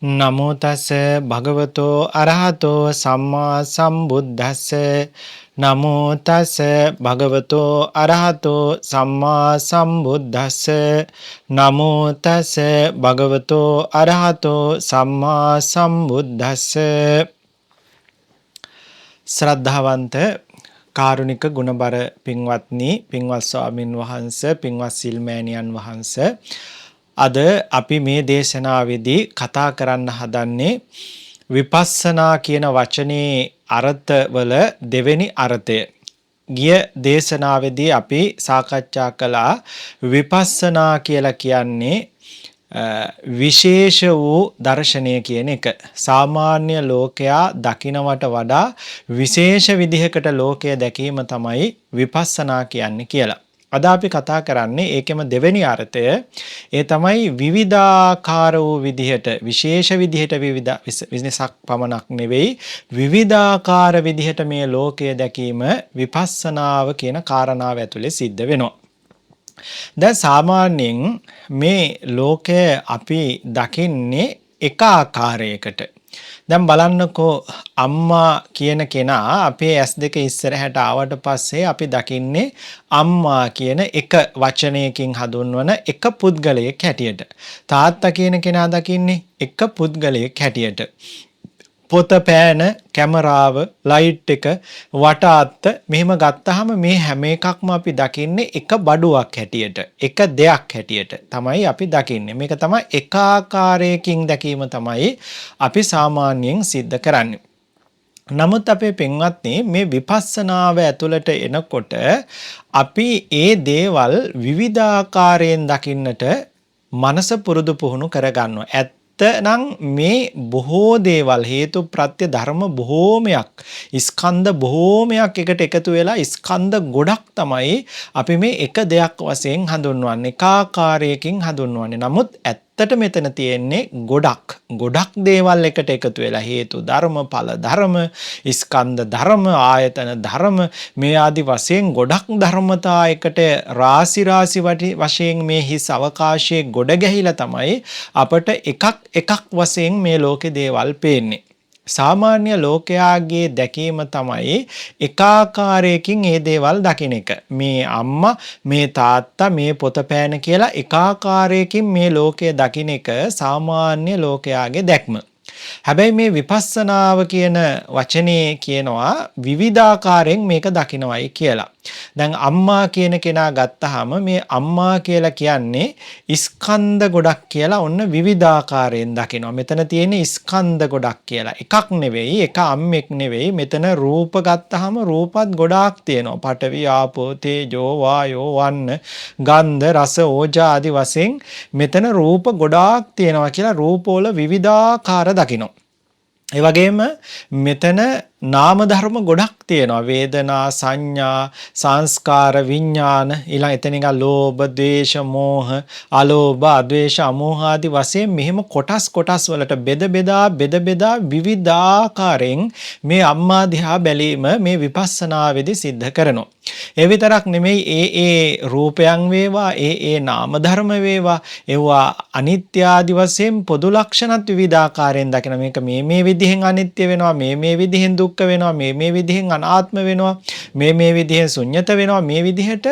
නමෝ තස් භගවතෝ අරහතෝ සම්මා සම්බුද්දස්ස නමෝ තස් භගවතෝ අරහතෝ සම්මා සම්බුද්දස්ස නමෝ තස් භගවතෝ අරහතෝ සම්මා සම්බුද්දස්ස. ශ්‍රද්ධාවන්ත කාරුණික ගුණබර පින්වත්නි, පින්වත් ස්වාමින් වහන්සේ, පින්වත් සිල්මෑණියන් වහන්සේ, අද අපි මේ දේශනාවේදී කතා කරන්න හදන්නේ විපස්සනා කියන වචනේ අර්ථවල දෙවෙනි අර්ථය. ගිය දේශනාවේදී අපි සාකච්ඡා කළා විපස්සනා කියලා කියන්නේ විශේෂ වූ දර්ශනය කියන එක. සාමාන්‍ය ලෝකයා දකිනවට වඩා විශේෂ විදිහකට ලෝකය දැකීම තමයි විපස්සනා කියන්නේ කියලා. අද අපි කතා කරන්නේ ඒකෙම දෙවෙනි අර්ථය. ඒ තමයි විවිධාකාර වූ විදිහට, විශේෂ විදිහට, විශේෂක් පමණක් නෙවෙයි, විවිධාකාර විදිහට මේ ලෝකය දැකීම විපස්සනාව කියන කාරණාව ඇතුලේ සිද්ධ වෙනවා. දැන් සාමාන්‍යයෙන් මේ ලෝකය අපි දකින්නේ එක ආකාරයකට. දැන් බලන්නකෝ, අම්මා කියන කෙනා අපේ S2 ඉස්සරහට ආවට පස්සේ අපි දකින්නේ අම්මා කියන එක වචනයකින් හඳුන්වන එක පුද්ගලයෙක් හැටියට. තාත්තා කියන කෙනා දකින්නේ එක පුද්ගලයෙක් හැටියට. පොත, පෑන, කැමරාව, ලයිට් එක, වටාත්ත මෙහෙම ගත්තාම මේ හැම එකක්ම අපි දකින්නේ එක බඩුවක් හැටියට, එක දෙයක් හැටියට තමයි අපි දකින්නේ. මේක තමයි එක ආකාරයකින් දැකීම තමයි අපි සාමාන්‍යයෙන් සිද්ධ කරන්නේ. නමුත් අපේ පින්වත්නි, මේ විපස්සනාව ඇතුළට එනකොට අපි ඒ දේවල් විවිධාකාරයෙන් දකින්නට මනස පුරුදු පුහුණු කරගන්නවා. නම් මේ බොහෝ දේවල්, හේතු ප්‍රත්‍ය ධර්ම බොහෝමයක්, ස්කන්ධ බොහෝමයක් එකට එකතු වෙලා ස්කන්ධ ගොඩක් තමයි අපි මේ එක දෙයක් වශයෙන් හඳුන්වන්නේ, එකාකාරයකින් හඳුන්වන්නේ. නමුත් ඇත්තට මෙතන තියෙන්නේ ගොඩක් දේවල් එකට එකතු වෙලා, හේතු ධර්ම, ඵල ධර්ම, ස්කන්ධ ධර්ම, ආයතන ධර්ම, මේ ආදි වශයෙන් ගොඩක් ධර්මතා එකට රාශි වශයෙන් මේ හිස් අවකාශයේ ගොඩ ගැහිලා තමයි අපට එකක් වශයෙන් මේ ලෝකේ දේවල් පේන්නේ. සාමාන්‍ය ලෝකයාගේ දැකීම තමයි එකාකාරයකින් මේ දේවල් දකින එක. මේ අම්මා, මේ තාත්තා, මේ පොත පෑන කියලා එකාකාරයකින් මේ ලෝකය දකින එක සාමාන්‍ය ලෝකයාගේ දැක්ම. හැබැයි මේ විපස්සනාව කියන වචනේ කියනවා විවිධාකාරයෙන් මේක දකිනවයි කියලා. දැන් අම්මා කියන කෙනා ගත්තාම මේ අම්මා කියලා කියන්නේ ස්කන්ධ ගොඩක් කියලා ඔන්න විවිධාකාරයෙන් දකිනවා. මෙතන තියෙන ස්කන්ධ ගොඩක් කියලා. එකක් නෙවෙයි, එක අම්මෙක් නෙවෙයි. මෙතන රූප ගත්තාම රූපත් ගොඩාක් තියෙනවා. පඨවි, ආපෝ, තේජෝ, වායෝ, වන්න, ගන්ධ, රස, ඕජා ආදි වශයෙන් මෙතන රූප ගොඩාක් තියෙනවා කියලා රූපවල විවිධාකාර දකිනවා. ඒ වගේම මෙතන නාම ධර්ම ගොඩක් තියෙනවා. වේදනා, සංඥා, සංස්කාර, විඥාන, ඊළඟ එතන ලෝභ, ද්වේෂ, මෝහ, අලෝභ, අද්වේෂ, අමෝහ ආදී වශයෙන් මෙහෙම කොටස් වලට බෙදා විවිධාකාරයෙන් මේ අම්මා දිහා බැලීම මේ විපස්සනාවේදී සිද්ධ කරනවා. ඒ විතරක් නෙමෙයි, ඒ රූපයන් වේවා, ඒ නාම ධර්ම වේවා, ඒවා අනිත්‍ය ආදී වශයෙන් පොදු ලක්ෂණත් විවිධාකාරයෙන් දකින. මේක මේ විදිහෙන් අනිත්‍ය වෙනවා, මේ විදිහෙන් දුක්ඛ වෙනවා, මේ විදිහෙන් අනාත්ම වෙනවා, මේ විදිහෙන් ශුන්්‍යත වෙනවා. මේ විදිහට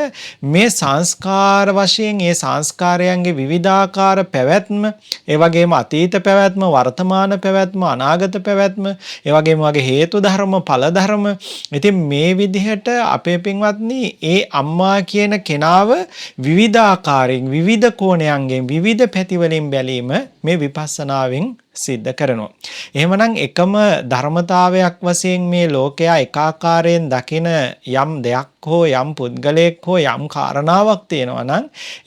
මේ සංස්කාර වශයෙන් ඒ සංස්කාරයන්ගේ විවිධාකාර පැවැත්ම, ඒ වගේම අතීත පැවැත්ම, වර්තමාන පැවැත්ම, අනාගත පැවැත්ම, ඒ වගේම වගේ හේතු ධර්ම, ඵල ධර්ම. ඉතින් මේ විදිහට අපේ පින්වත්නි, ඒ අම්මා කියන කෙනාව විවිධාකාරයෙන්, විවිධ කෝණයන්ගෙන්, විවිධ පැතිවලින් බැලීම මේ විපස්සනාවෙන් සිද්ධ කරනවා. එහෙමනම් එකම ධර්මතාවයක් වශයෙන් මේ ලෝකයා එකාකාරයෙන් දකින යම් දෙයක් හෝ යම් පුද්ගලයෙක් හෝ යම් කාරණාවක් තියෙනවා නම්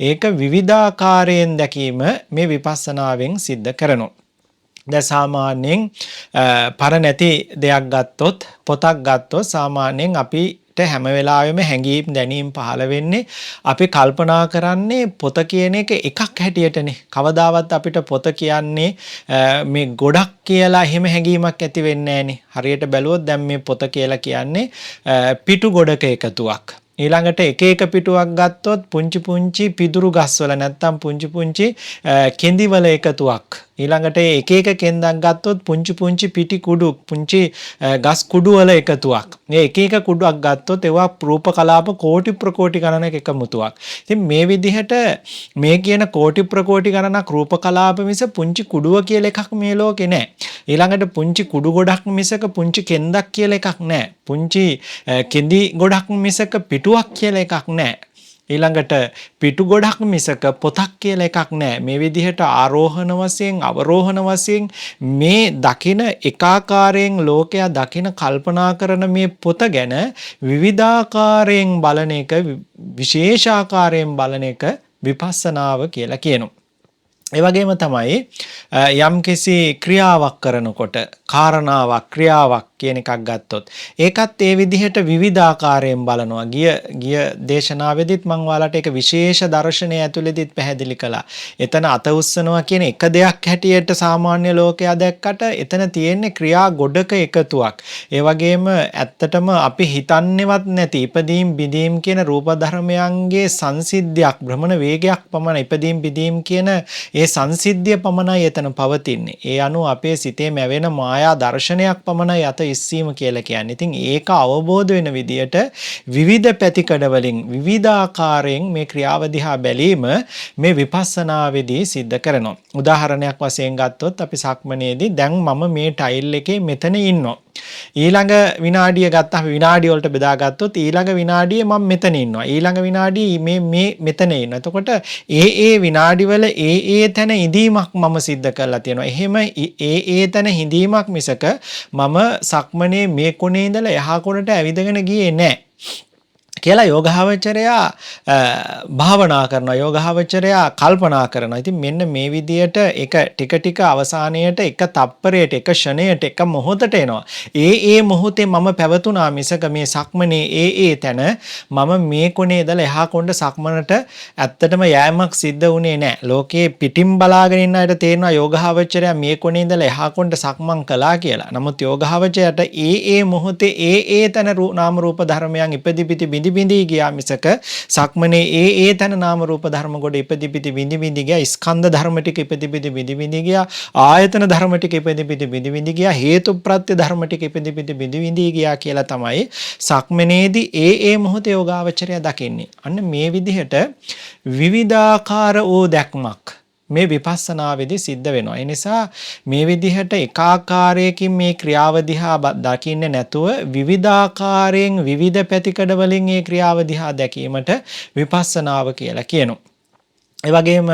ඒක විවිධාකාරයෙන් දැකීම මේ විපස්සනාවෙන් සිද්ධ කරනවා. දැන් සාමාන්‍යයෙන් පර නැති දෙයක් ගත්තොත්, පොතක් ගත්තොත් සාමාන්‍යයෙන් අපි හැම වෙලාවෙම හැඟීම් දැනීම් පහළ වෙන්නේ, අපි කල්පනා කරන්නේ පොත කියන එක එකක් හැටියටනේ. කවදාවත් අපිට පොත කියන්නේ මේ ගොඩක් කියලා එහෙම හැඟීමක් ඇති වෙන්නේ නැහනේ. හරියට බැලුවොත් දැන් මේ පොත කියලා කියන්නේ පිටු ගොඩක එකතුවක්. ඊළඟට එක එක පිටුවක් ගත්තොත් පුංචි පුංචි පිදුරු ගස්වල නැත්තම් පුංචි පුංචි කෙඳිවල එකතුවක්. ඊළඟට එක එක කෙන්දක් ගත්තොත් පුංචි පුංචි පිටි කුඩු පුංචි ගස් කුඩු වල එකතුවක්. මේ එක එක කුඩුවක් ගත්තොත් ඒවා රූප කලාප කෝටි ප්‍රකෝටි ගණනක එකමුතුවක්. ඉතින් මේ විදිහට මේ කියන කෝටි ප්‍රකෝටි ගණනක් රූප කලාප මිස පුංචි කුඩුව කියලා එකක් මේ ලෝකේ නැහැ. ඊළඟට පුංචි කුඩු ගොඩක් මිසක පුංචි කෙන්දක් කියලා එකක් නැහැ. පුංචි කෙඳි ගොඩක් මිසක පිටුවක් කියලා එකක් නැහැ. ඊළඟට පිටු ගොඩක් මිසක පොතක් කියලා එකක් නැහැ. මේ විදිහට ආරෝහණ වශයෙන් අවරෝහණ වශයෙන් මේ දකින එකාකාරයෙන් ලෝකයා දකින කල්පනා කරන මේ පොත ගැන විවිධාකාරයෙන් බලන එක විශේෂාකාරයෙන් බලන එක විපස්සනාව කියලා කියනවා. ඒ වගේම තමයි යම්කිසි ක්‍රියාවක් කරනකොට කාරණාවක් ක්‍රියාවක් කියන එකක් ගත්තොත් ඒකත් ඒ විදිහට විවිධාකාරයෙන් බලනවා. ගිය දේශනාවෙදිත් මම ඔයාලට ඒක විශේෂ දර්ශනය ඇතුළේදීත් පැහැදිලි කළා. එතන අත උස්සනවා කියන එක දෙයක් හැටියට සාමාන්‍ය ලෝකයා දැක්කට එතන තියෙන්නේ ක්‍රියා ගොඩක එකතුවක්. ඒ වගේම ඇත්තටම අපි හිතන්නේවත් නැති ඉපදීම් බිඳීම් කියන රූප ධර්මයන්ගේ සංසිද්ධියක් භ්‍රමණ වේගයක් පමණ ඉපදීම් බිඳීම් කියන ඒ සංසිද්ධිය පමණයි එතන පවතින්නේ. ඒ අනුව අපේ සිතේ මැවෙන මායා දර්ශනයක් පමණයි අත ඉස්සීම කියලා කියන්නේ. ඉතින් ඒක අවබෝධ වෙන විදියට විවිධ පැතිකඩ වලින් විවිධාකාරයෙන් මේ ක්‍රියාව දිහා බැලීම මේ විපස්සනාවේදී සිද්ධ කරනවා. උදාහරණයක් වශයෙන් ගත්තොත් අපි සක්මනේදී දැන් මම මේ ටයිල් එකේ මෙතන ඉන්නවා. ඊළඟ විනාඩිය ගත්තාම විනාඩිය වලට බෙදාගත්තොත් ඊළඟ විනාඩියේ මම මෙතන ඉන්නවා. ඊළඟ විනාඩියේ මේ මෙතන ඉන්නවා. එතකොට ඒ විනාඩි වල ඒ තැන ඉඳීමක් මම සිද්ධ කරලා තියෙනවා. එහෙම ඒ තැන හිඳීමක් මිසක මම සක්මනේ මේ කොනේ ඉඳලා එහා කොනට ඇවිදගෙන ගියේ නැහැ. කියලා යෝගාවචරයා භාවනා කරනවා. යෝගාවචරයා කල්පනා කරනවා. ඉතින් මෙන්න මේ විදියට එක ටික ටික අවසානයේට එක තප්පරයට එක ෂණයට එක මොහොතට එනවා. ඒ මොහොතේ මම පැවතුනා මිසක මේ සක්මනේ ඒ තැන මම මේ කොනේ ඉඳලා එහා කොණ්ඩ සක්මනට ඇත්තටම යෑමක් සිද්ධ වුණේ නැහැ. ලෝකේ පිටින් බලාගෙන ඉන්න අයට තේරෙනවා යෝගාවචරයා මේ කොනේ ඉඳලා එහා කොණ්ඩ සක්මන් කළා කියලා. නමුත් යෝගාවචරයට ඒ මොහොතේ ඒ තැන නාම රූප ධර්මයන් ඉපදිපිති බිඳි ගියා මිසක සක්මනේ ඒ තන නාම රූප ධර්ම ගොඩ ඉපදිපිති බිඳි ගියා. ස්කන්ධ ධර්ම ටික ඉපදිපිති බිඳි ගියා. ආයතන ධර්ම ටික ඉපදිපිති බිඳි ගියා. හේතු ප්‍රත්‍ය ධර්ම ටික ඉපදිපිති බිඳි ගියා කියලා තමයි සක්මනේදී ඒ මොහොතේ යෝගාවචරය දකින්නේ. අන්න මේ විදිහට විවිධාකාර වූ දැක්මක් මේ විපස්සනාවේදී සිද්ධ වෙනවා. ඒ නිසා මේ විදිහට එකාකාරයකින් මේ ක්‍රියාව දිහා දකින්නේ නැතුව විවිධාකාරයෙන් විවිධ පැතිකඩ වලින් මේ ක්‍රියාව දිහා දැකීමට විපස්සනාව කියලා කියනවා. ඒ වගේම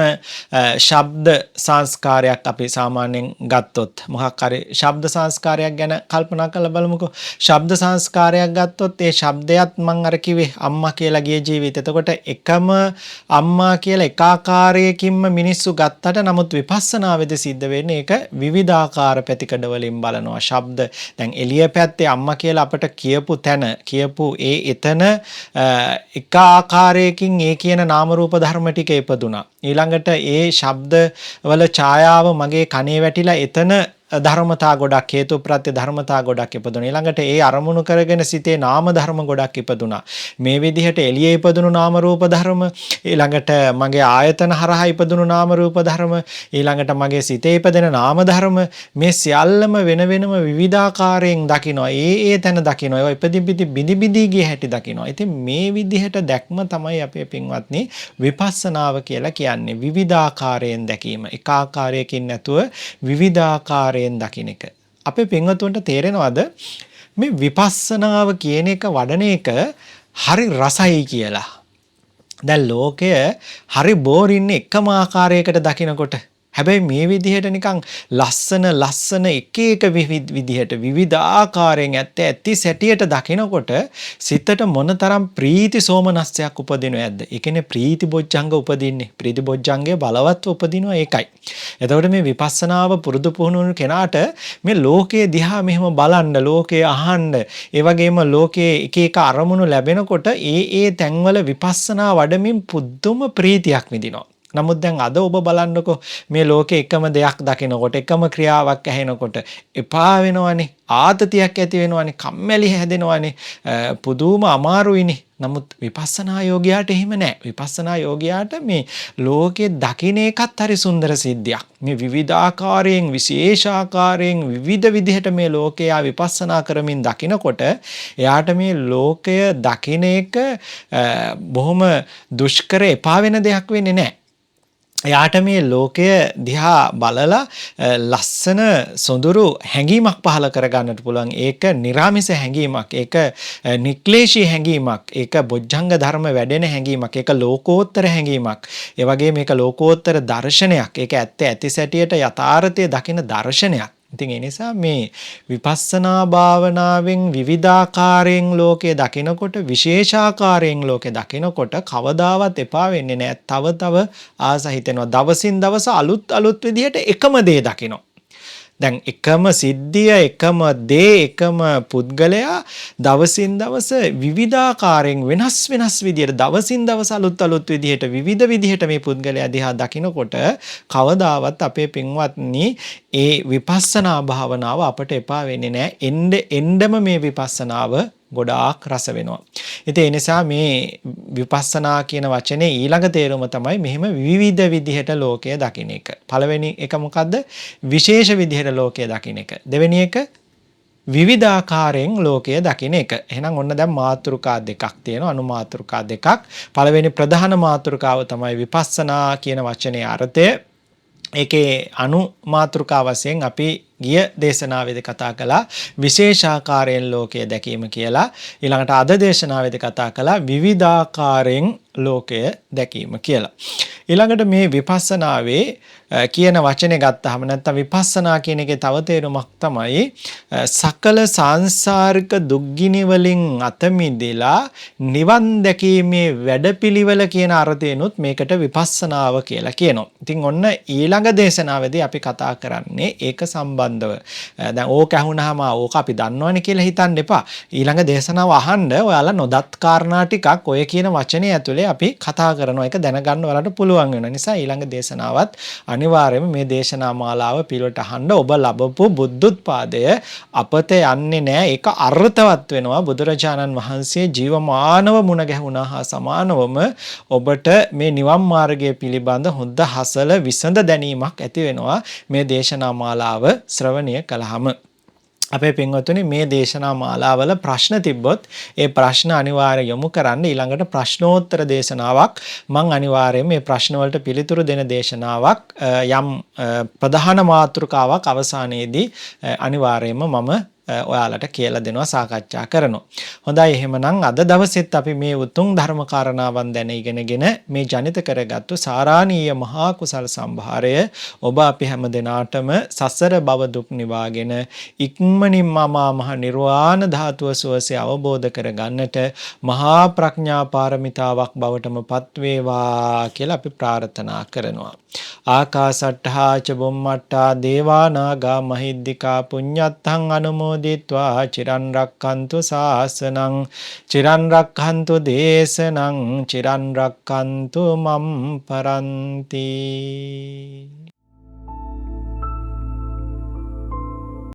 ශබ්ද සංස්කාරයක් අපි සාමාන්‍යයෙන් ගත්තොත් මොකක් හරි ශබ්ද සංස්කාරයක් ගැන කල්පනා කරලා බලමුකෝ. ශබ්ද සංස්කාරයක් ගත්තොත් ඒ ශබ්දයත් මම අර කිව්වේ අම්මා කියලා ගිය ජීවිත. එතකොට එකම අම්මා කියලා එකාකාරයකින්ම මිනිස්සු ගත්තට නමුත් විපස්සනාවේදී සිද්ධ වෙන්නේ ඒක විවිධාකාර පැතිකඩ වලින් බලනවා. ශබ්ද දැන් එළිය පැත්තේ අම්මා කියලා අපට කියපු තැන කියපු එතන එක ආකාරයකින් ඒ කියන නාම රූප ධර්ම ටික ඉපදුනා. ඊළඟට ඒ ශබ්ද වල ඡායාව මගේ කනේ වැටිලා එතන ධර්මතා ගොඩක් හේතු ප්‍රත්‍ය ධර්මතා ගොඩක් ඉපදුණා. ඊළඟට ඒ අරමුණු කරගෙන සිතේ නාම ධර්ම ගොඩක් ඉපදුණා. මේ විදිහට එළියේ ඉපදුණු නාම රූප ධර්ම, ඊළඟට මගේ ආයතන හරහා ඉපදුණු නාම රූප ධර්ම, ඊළඟට මගේ සිතේ ඉපදෙන නාම ධර්ම මේ සියල්ලම වෙන වෙනම විවිධාකාරයෙන් දකිනවා. ඒ තැන දකිනවා. ඒවා ඉපදිපිති බිඳි ගිය හැටි දකිනවා. ඉතින් මේ විදිහට දැක්ම තමයි අපේ පින්වත්නි විපස්සනාව කියලා කියන්නේ. විවිධාකාරයෙන් දැකීම. එක ආකාරයකින් නැතුව විවිධාකාරයෙන් දකින්න එක. අපේ පින්වතුන්ට තේරෙනවද මේ විපස්සනාව කියන එක වඩන එක හරි රසයි කියලා? දැන් ලෝකය හරි බෝරින්නේ එකම ආකාරයකට දකිනකොට. හැබැයි මේ විදිහට නිකන් ලස්සන එක විදිහට විවිධාකාරයෙන් ඇති සැටියට දකිනකොට සිතට මොනතරම් ප්‍රීති සෝමනස්සයක් උපදිනවද? ඒ කියන්නේ ප්‍රීති බොජ්ජංග උපදින්නේ. ප්‍රීති බොජ්ජංගය බලවත්ව උපදිනවා ඒකයි. එතකොට මේ විපස්සනාව පුරුදු පුහුණු කෙනාට මේ ලෝකයේ දිහා මෙහෙම බලන්න, ලෝකයේ අහන්න, ඒ වගේම ලෝකයේ එක අරමුණු ලැබෙනකොට ඒ තැන්වල විපස්සනා වඩමින් පුදුම ප්‍රීතියක් විඳිනවා. නමුත් දැන් අද ඔබ බලන්නකෝ මේ ලෝකේ එකම දෙයක් දකිනකොට එකම ක්‍රියාවක් ඇහෙනකොට එපා වෙනවනේ ආතතියක් ඇති වෙනවනේ කම්මැලි හැදෙනවනේ පුදුම අමාරුයිනේ. නමුත් විපස්සනා යෝගියාට එහෙම නැහැ. විපස්සනා යෝගියාට මේ ලෝකේ දකින්න එකත් හරි සුන්දර සිද්ධියක්. මේ විවිධාකාරයෙන් විශේෂාකාරයෙන් විවිධ විදිහට මේ ලෝකයා විපස්සනා කරමින් දකිනකොට එයාට මේ ලෝකය දකින්න එක බොහොම දුෂ්කර එපා වෙන දෙයක් වෙන්නේ නැහැ. එයාට මේ ලෝකය දිහා බලලා ලස්සන සොඳුරු හැඟීමක් පහළ කරගන්නට පුළුවන්. ඒක නිර්ාමිස හැඟීමක්. ඒක නික්ලේශී හැඟීමක්. ඒක බොජ්ජංග ධර්ම වැඩෙන හැඟීමක්. ඒක ලෝකෝත්තර හැඟීමක්. ඒ වගේ මේක ලෝකෝත්තර දර්ශනයක්. ඒක ඇත්ත ඇති සැටියට යථාර්ථය දකින දර්ශනයක්. ඉතින් ඒ නිසා මේ විපස්සනා භාවනාවෙන් විවිධාකාරයෙන් ලෝකය දකිනකොට විශේෂාකාරයෙන් ලෝකය දකිනකොට කවදාවත් එපා වෙන්නේ නැහැ. තව ආස හිතෙනවා. දවසින් දවස අලුත් විදිහට එකම දේ දකිනවා. දැන් එකම සිද්ධිය එකම දේ එකම පුද්ගලයා දවසින් දවස විවිධාකාරයෙන් වෙනස් විදිහට දවසින් දවස අලුත් විදිහට විවිධ විදිහට මේ පුද්ගලයා දිහා දකිනකොට කවදාවත් අපේ පින්වත්නි ඒ විපස්සනා භාවනාව අපට එපා වෙන්නේ නැහැ. එන්නම මේ විපස්සනාව ගොඩාක් රස වෙනවා. ඉතින් ඒ නිසා මේ විපස්සනා කියන වචනේ ඊළඟ තේරුම තමයි මෙහෙම විවිධ විදිහට ලෝකය දකින්න එක. පළවෙනි එක මොකද්ද? විශේෂ විදිහට ලෝකය දකින්න එක. දෙවෙනි එක විවිධාකාරයෙන් ලෝකය දකින්න එක. එහෙනම් ඔන්න දැන් මාතෘකා දෙකක් තියෙනවා. අනුමාතෘකා දෙකක්. පළවෙනි ප්‍රධාන මාතෘකාව තමයි විපස්සනා කියන වචනේ අර්ථය. ඒකේ අනුමාතෘකා වශයෙන් අපි ගිය දේශනාවේදී කතා කළා විශේෂාකාරයෙන් ලෝකය දැකීම කියලා. ඊළඟට අද දේශනාවේදී කතා කළා විවිධාකාරයෙන් ලෝකය දැකීම කියලා. ඊළඟට මේ විපස්සනාවේ කියන වචනේ ගත්තාම නැත්නම් විපස්සනා කියන එකේ තව තේරුමක් තමයි සකල සාංශාරික දුක්ගිනි වලින් අත මිදලා නිවන් දැකීමේ වැඩපිළිවෙල කියන අර්ථයෙන්ුත් මේකට විපස්සනාව කියලා කියනවා. ඉතින් ඔන්න ඊළඟ දේශනාවේදී අපි කතා කරන්නේ ඒක සම්බන්ධව. දැන් ඕක ඇහුනහම ඕක අපි දන්නවනේ කියලා හිතන්න එපා. ඊළඟ දේශනාව අහන්න ඔයාලා නොදත් කාරණා ටිකක් ඔය කියන වචනේ ඇතුලේ අපි කතා කරනවා. ඒක දැනගන්න ඔයාලට පුළුවන් වෙන නිසා ඊළඟ දේශනාවත් අනිවාර්යයෙන්ම මේ දේශනා මාලාව පිළිවෙලට අහන්න. ඔබ ලැබපු බුද්ධෝත්පාදය අපත යන්නේ නැහැ. ඒක අර්ථවත් වෙනවා. බුදුරජාණන් වහන්සේ ජීවමානව මුණ ගැහුණා හා සමානවම ඔබට මේ නිවන් මාර්ගය පිළිබඳ හොඳ හසල විසඳ දැනීමක් ඇති වෙනවා මේ දේශනා මාලාව ශ්‍රවණය කළාම. අපේ පින්වතුනි මේ දේශනා මාලාවල ප්‍රශ්න තිබ්බොත් ඒ ප්‍රශ්න අනිවාර්යයෙන් යොමු කරන්න. ඊළඟට ප්‍රශ්නෝත්තර දේශනාවක් මම අනිවාර්යයෙන් මේ ප්‍රශ්න වලට පිළිතුරු දෙන දේශනාවක් යම් ප්‍රධාන මාතෘකාවක් අවසානයේදී අනිවාර්යයෙන්ම මම ඔයාලට කියලා දෙනවා සාකච්ඡා කරනවා. හොඳයි එහෙමනම් අද දවසෙත් අපි මේ උතුම් ධර්ම කාරණාවන් දැන ඉගෙනගෙන මේ ජනිත කරගත්තු සාරාණීය මහා කුසල් සම්භාරය ඔබ අපි හැම දිනාටම සසර භව දුක් නිවාගෙන ඉක්මනින්ම මහ නිර්වාණ ධාතුව සුවසේ අවබෝධ කරගන්නට මහා ප්‍රඥා පාරමිතාවක් බවටම පත් වේවා කියලා අපි ප්‍රාර්ථනා කරනවා. ආකාසට්ඨා ච බුම්මට්ඨා දේවා නාග මහිද්దికා පුඤ්ඤත්තං අනුමෝදිත්වා චිරන් රක්ඛන්තු ශාසනං චිරන් රක්ඛන්තු දේශනං චිරන් රක්ඛන්තු මම් පරන්ති.